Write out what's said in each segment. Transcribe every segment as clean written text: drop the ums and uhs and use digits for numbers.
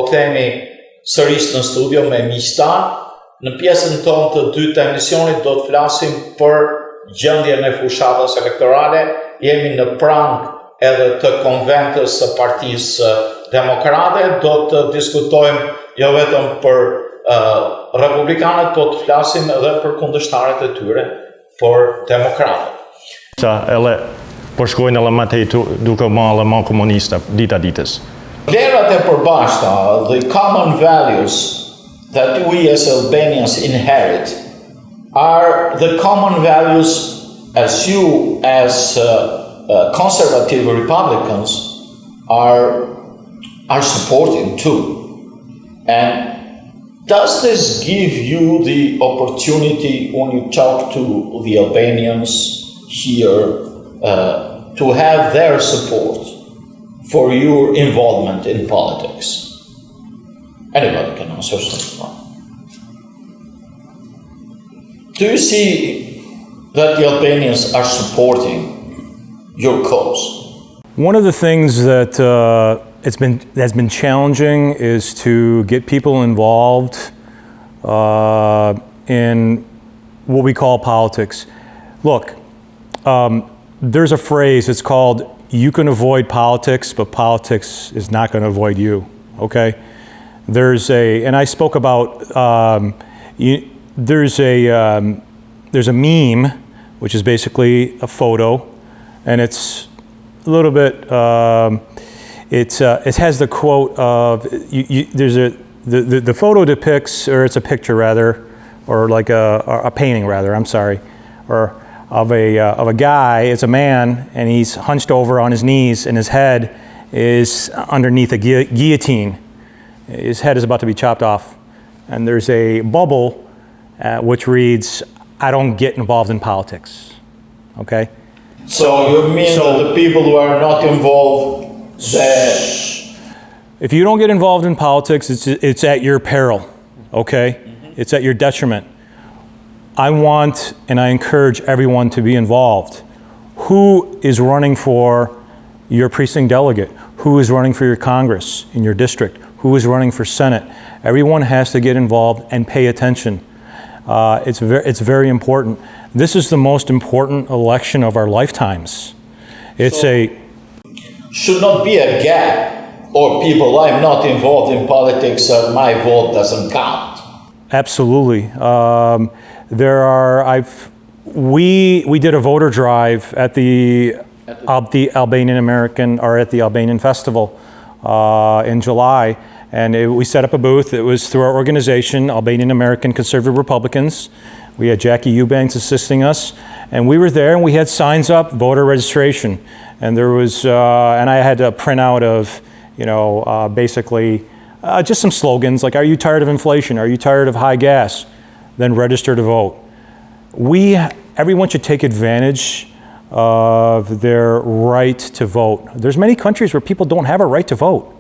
kthehemi sërish në studio me miqtan. Në pjesën tonë të dytë të emisionit do të flasim për gjendjen e fushatës elektorale. Jemi në prang edhe të konventës së Partisë Demokrate. Do të diskutojmë jo vetëm për Republikanët, po të flasim edhe për kundërshtarët e tyre, për demokratët. Edhe po shkojnë edhe më tej duke marrë më komunista dita ditës. Vlerat e përbashkëta, the common values that we as Albanians inherit are the common values as you as conservative Republicans are supporting too. And does this give you the opportunity when you talk to the Albanians here to have their support for your involvement in politics? Anybody can answer something. Do you see that the Albanians are supporting your cause? One of the things that has been challenging is to get people involved in what we call politics. Look, there's a phrase, it's called, you can avoid politics, but politics is not going to avoid you, okay? And I spoke about, there's a meme, which is basically a photo, and it's a little bit, it has the quote of, the photo depicts, or it's a picture rather, or like a painting rather, I'm sorry, or of a guy, it's a man, and he's hunched over on his knees, and his head is underneath a guillotine. His head is about to be chopped off. And there's a bubble which reads, I don't get involved in politics, okay? So you mean that the people who are not involved, if you don't get involved in politics, it's at your peril, okay? Mm-hmm. It's at your detriment. I want and I encourage everyone to be involved. Who is running for your precinct delegate? Who is running for your Congress in your district? Who is running for Senate? Everyone has to get involved and pay attention. It's very important. This is the most important election of our lifetimes. Should not be a gap, or people, I'm not involved in politics, so my vote doesn't count. Absolutely. We did a voter drive at the Albanian American, or at the Albanian Festival in July, and we set up a booth. It was through our organization, Albanian American Conservative Republicans. We had Jackie Eubanks assisting us, and we were there, and we had signs up, voter registration, and there was, and I had a printout of, basically just some slogans like, "Are you tired of inflation? Are you tired of high gas? Then register to vote." Everyone should take advantage of their right to vote. There's many countries where people don't have a right to vote.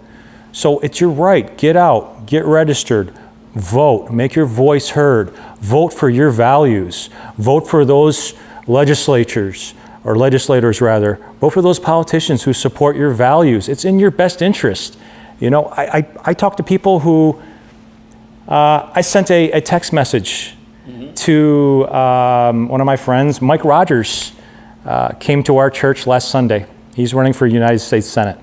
So it's your right. Get out, get registered, vote, make your voice heard, vote for your values, vote for those legislators rather, vote for those politicians who support your values. It's in your best interest. I talk to people who, I sent a text message to one of my friends, Mike Rogers, came to our church last Sunday. He's running for United States Senate.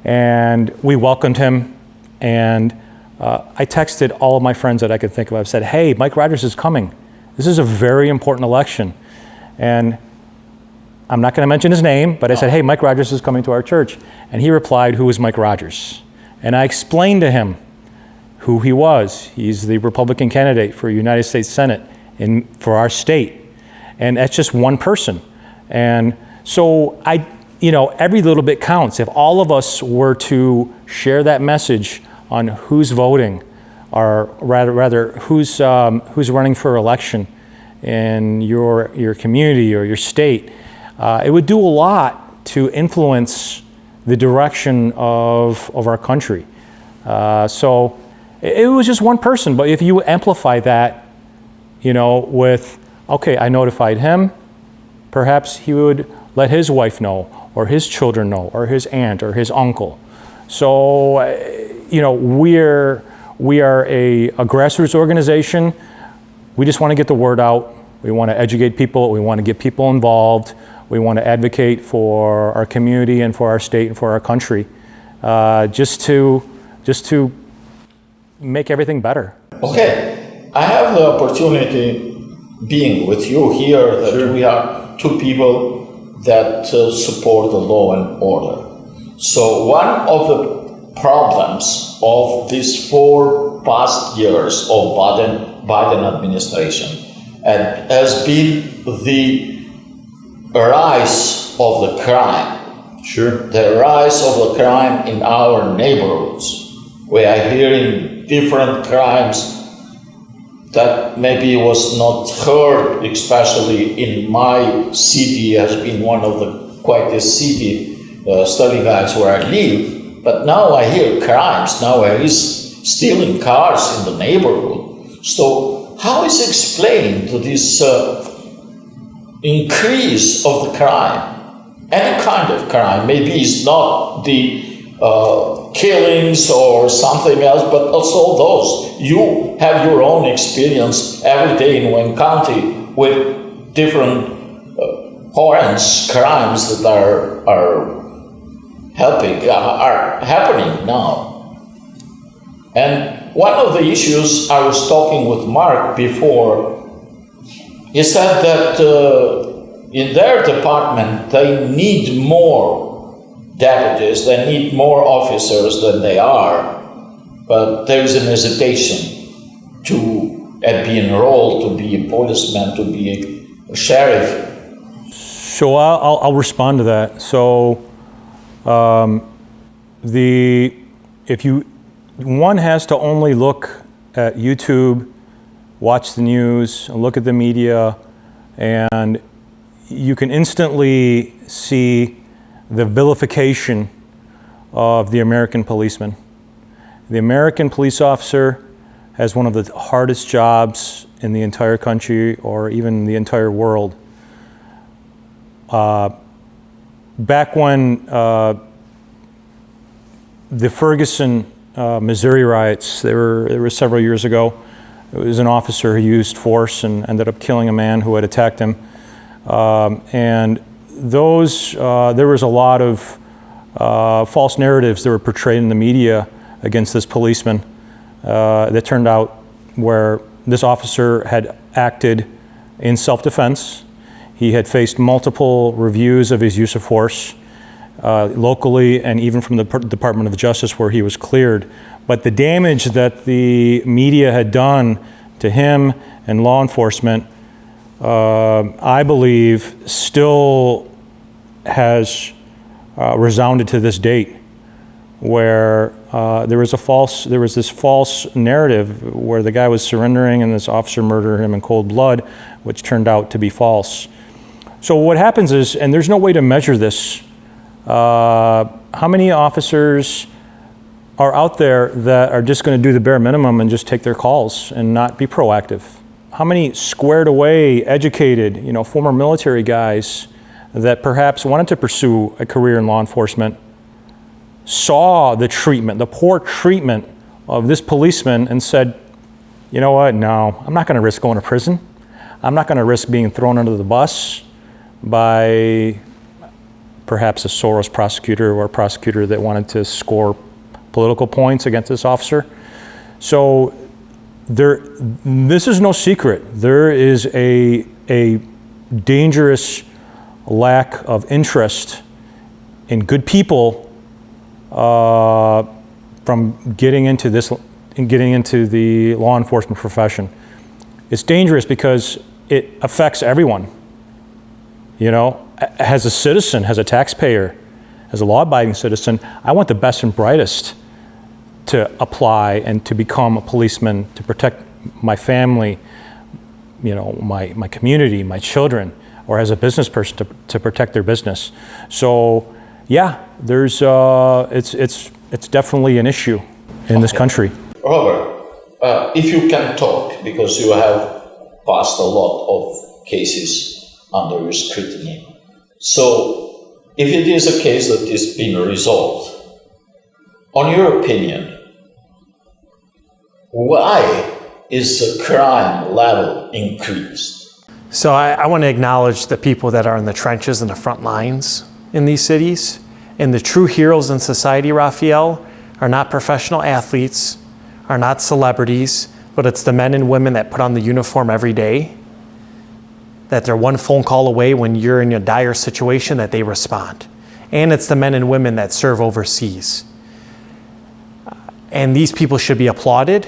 And we welcomed him, and I texted all of my friends that I could think of. I said, hey, Mike Rogers is coming. This is a very important election. And I'm not going to mention his name, but I said, hey, Mike Rogers is coming to our church. And he replied, who is Mike Rogers? And I explained to him who he was. He's the Republican candidate for United States Senate for our state. And that's just one person. And so every little bit counts. If all of us were to share that message on who's voting, or rather who's running for election in your community or your state, it would do a lot to influence the direction of our country. So it was just one person, but if you amplify that, with, okay, I notified him, perhaps he would let his wife know, or his children know, or his aunt, or his uncle. So, you know, we are a grassroots organization. We just want to get the word out. We want to educate people. We want to get people involved. We want to advocate for our community and for our state and for our country, just to make everything better. Okay, I have the opportunity, being with you here, that we are two people that support the law and order. So one of the problems of these 4 past years of Biden administration has been the rise of the crime. Sure. The rise of the crime in our neighborhoods. We are hearing different crimes that maybe was not heard, especially in my city, has been one of the quietest city, Stalingrad, where I live. But now I hear crimes. Now there is stealing cars in the neighborhood. So how is explained this increase of the crime? Any kind of crime. Maybe it's not the killings or something else, but also those. You have your own experience every day in Wayne County with different horrendous crimes that are happening now. And one of the issues, I was talking with Mark before, he said that in their department they need more deputies, they need more officers than they are, but there's an hesitation to be enrolled, to be a policeman, to be a sheriff. So I'll respond to that. So one has to only look at YouTube, watch the news, look at the media, and you can instantly see the vilification of the American policeman. The American police officer has one of the hardest jobs in the entire country or even the entire world. Back when the Ferguson, Missouri riots, there were several years ago, it was an officer who used force and ended up killing a man who had attacked him. And there was a lot of false narratives that were portrayed in the media against this policeman that turned out where this officer had acted in self-defense. He had faced multiple reviews of his use of force locally and even from the Department of Justice where he was cleared. But the damage that the media had done to him and law enforcement, I believe, still has resounded to this date, where there was this false narrative where the guy was surrendering and this officer murdered him in cold blood, which turned out to be false. So what happens is, and there's no way to measure this, how many officers are out there that are just going to do the bare minimum and just take their calls and not be proactive? How many squared away, educated, former military guys that perhaps wanted to pursue a career in law enforcement saw the treatment, the poor treatment of this policeman and said, you know what, no, I'm not going to risk going to prison. I'm not going to risk being thrown under the bus by perhaps a Soros prosecutor or a prosecutor that wanted to score political points against this officer. So this is no secret. There is a dangerous lack of interest in good people from getting into the law enforcement profession. It's dangerous because it affects everyone. As a citizen, as a taxpayer, as a law-abiding citizen, I want the best and brightest to apply and to become a policeman to protect my family, my community, my children, or as a business person to protect their business. So, yeah, there's it's definitely an issue in this country. Robert, if you can talk, because you have passed a lot of cases under your scrutiny. So, if it is a case that is being resolved, on your opinion, Why is the crime level increased? So I want to acknowledge the people that are in the trenches and the front lines in these cities. And the true heroes in society, Raphael, are not professional athletes, are not celebrities, but it's the men and women that put on the uniform every day, that they're one phone call away when you're in a dire situation that they respond. And it's the men and women that serve overseas. And these people should be applauded,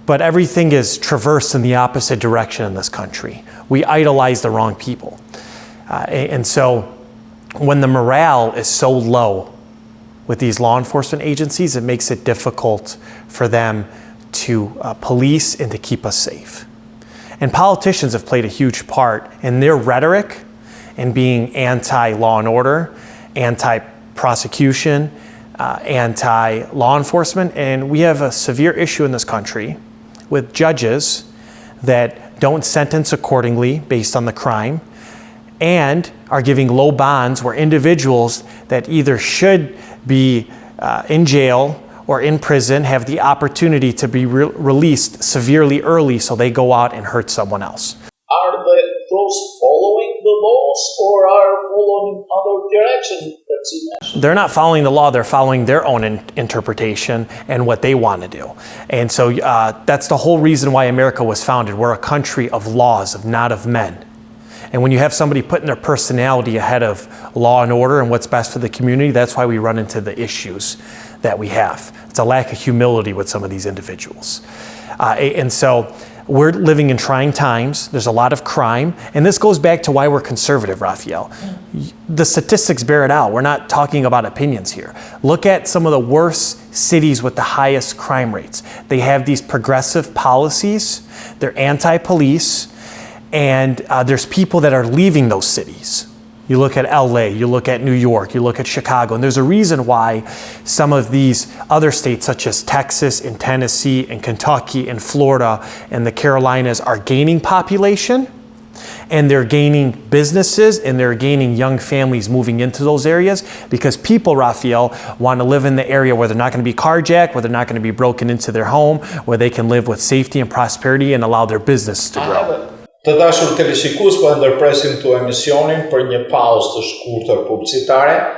but everything is traversed in the opposite direction in this country. We idolize the wrong people. And so when the morale is so low with these law enforcement agencies, it makes it difficult for them to police and to keep us safe. And politicians have played a huge part in their rhetoric and being anti-law and order, anti-prosecution, anti-law enforcement. And we have a severe issue in this country with judges that don't sentence accordingly based on the crime and are giving low bonds where individuals that either should be in jail or in prison have the opportunity to be released severely early so they go out and hurt someone else. Are those following the laws or are following other directions that you mentioned? They're not following the law, they're following their own interpretation and what they want to do. And so that's the whole reason why America was founded. We're a country of laws, not of men. And when you have somebody putting their personality ahead of law and order and what's best for the community, that's why we run into the issues that we have. It's a lack of humility with some of these individuals. And so we're living in trying times. There's a lot of crime. And this goes back to why we're conservative, Raphael. The statistics bear it out. We're not talking about opinions here. Look at some of the worst cities with the highest crime rates. They have these progressive policies. They're anti-police. And there's people that are leaving those cities. You look at LA, you look at New York, you look at Chicago, and there's a reason why some of these other states such as Texas and Tennessee and Kentucky and Florida and the Carolinas are gaining population, and they're gaining businesses, and they're gaining young families moving into those areas because people, Raphael, want to live in the area where they're not going to be carjacked, where they're not going to be broken into their home, where they can live with safety and prosperity and allow their business to grow. Të dashur teleshikues, po ndërpresim këtu emisionin për një pauzë të shkurtër publicitare.